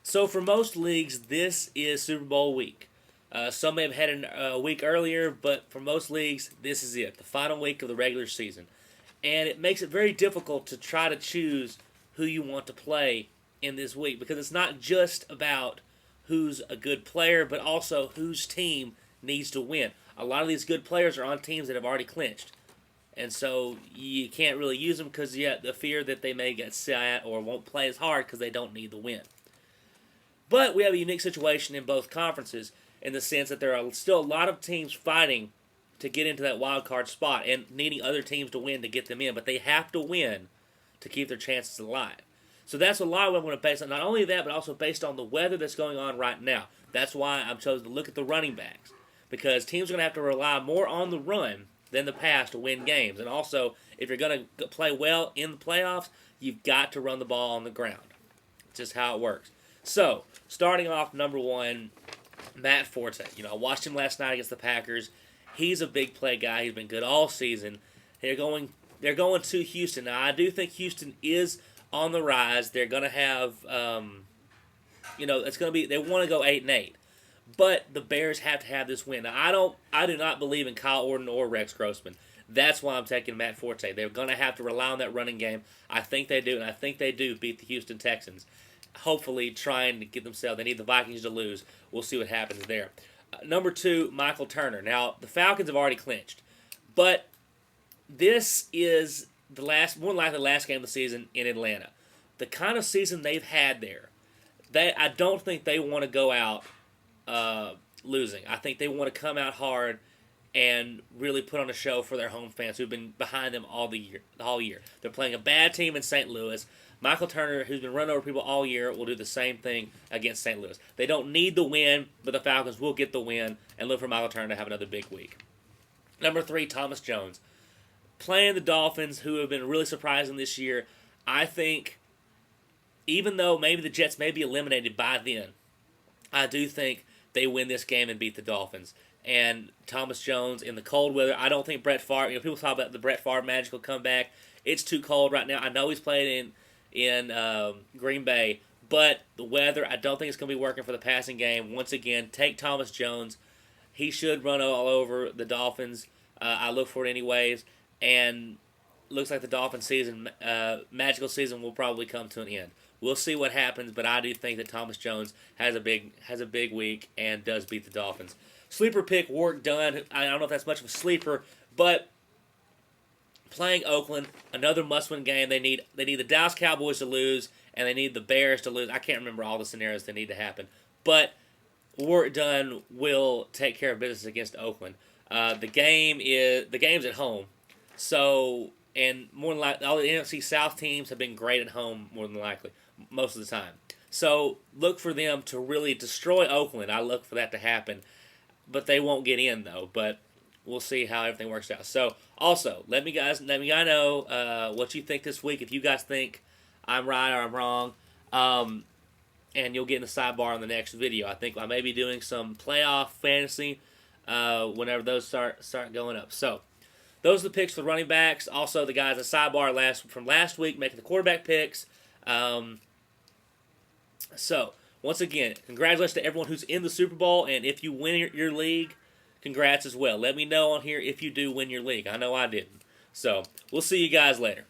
So for most leagues, this is Super Bowl week. Some may have had a week earlier, but for most leagues, this is it, the final week of the regular season. And it makes it very difficult to try to choose who you want to play in this week because it's not just about who's a good player, but also whose team needs to win. A lot of these good players are on teams that have already clinched. And so you can't really use them because you have the fear that they may get sat or won't play as hard because they don't need the win. But we have a unique situation in both conferences in the sense that there are still a lot of teams fighting to get into that wild card spot and needing other teams to win to get them in. But they have to win to keep their chances alive. So that's a lot of what I'm going to base on. Not only that, but also based on the weather that's going on right now. That's why I've chosen to look at the running backs. Because teams are going to have to rely more on the run than the pass to win games. And also, if you're going to play well in the playoffs, you've got to run the ball on the ground. It's just how it works. So, starting off, number one, Matt Forte. I watched him last night against the Packers. He's a big play guy. He's been good all season. They're going to Houston. Now, I do think Houston is on the rise. They're going to have, it's going to be, they want to go 8-8. But the Bears have to have this win. Now, I do not believe in Kyle Orton or Rex Grossman. That's why I'm taking Matt Forte. They're going to have to rely on that running game. I think they do, and I think they do beat the Houston Texans. Hopefully trying to get themselves. They need the Vikings to lose. We'll see what happens there. Number two, Michael Turner. Now, the Falcons have already clinched. But this is more than likely the last game of the season in Atlanta. The kind of season they've had there, I don't think they want to go out losing. I think they want to come out hard and really put on a show for their home fans who've been behind them all year. They're playing a bad team in St. Louis. Michael Turner, who's been running over people all year, will do the same thing against St. Louis. They don't need the win, but the Falcons will get the win and look for Michael Turner to have another big week. Number three, Thomas Jones. Playing the Dolphins, who have been really surprising this year. I think, even though maybe the Jets may be eliminated by then, I do think they win this game and beat the Dolphins. And Thomas Jones in the cold weather, I don't think Brett Favre, people talk about the Brett Favre magical comeback. It's too cold right now. I know he's played in Green Bay, but the weather, I don't think it's going to be working for the passing game. Once again, take Thomas Jones. He should run all over the Dolphins. I look for it anyways. And looks like the Dolphins season, magical season, will probably come to an end. We'll see what happens, but I do think that Thomas Jones has a big week and does beat the Dolphins. Sleeper pick, Warrick Dunn. I don't know if that's much of a sleeper, but playing Oakland, another must-win game. They need the Dallas Cowboys to lose, and they need the Bears to lose. I can't remember all the scenarios that need to happen, but Warrick Dunn will take care of business against Oakland. The game's at home, so and more than likely, all the NFC South teams have been great at home more than likely most of the time. So look for them to really destroy Oakland. I look for that to happen, but they won't get in though. But we'll see how everything works out. So also let me guys know what you think this week. If you guys think I'm right or I'm wrong, and you'll get in the sidebar on the next video. I think I may be doing some playoff fantasy whenever those start going up. So those are the picks for the running backs. Also the guys at sidebar from last week making the quarterback picks. So once again, congratulations to everyone who's in the Super Bowl, and if you win your league, congrats as well. Let me know on here if you do win your league. I know I didn't. So we'll see you guys later.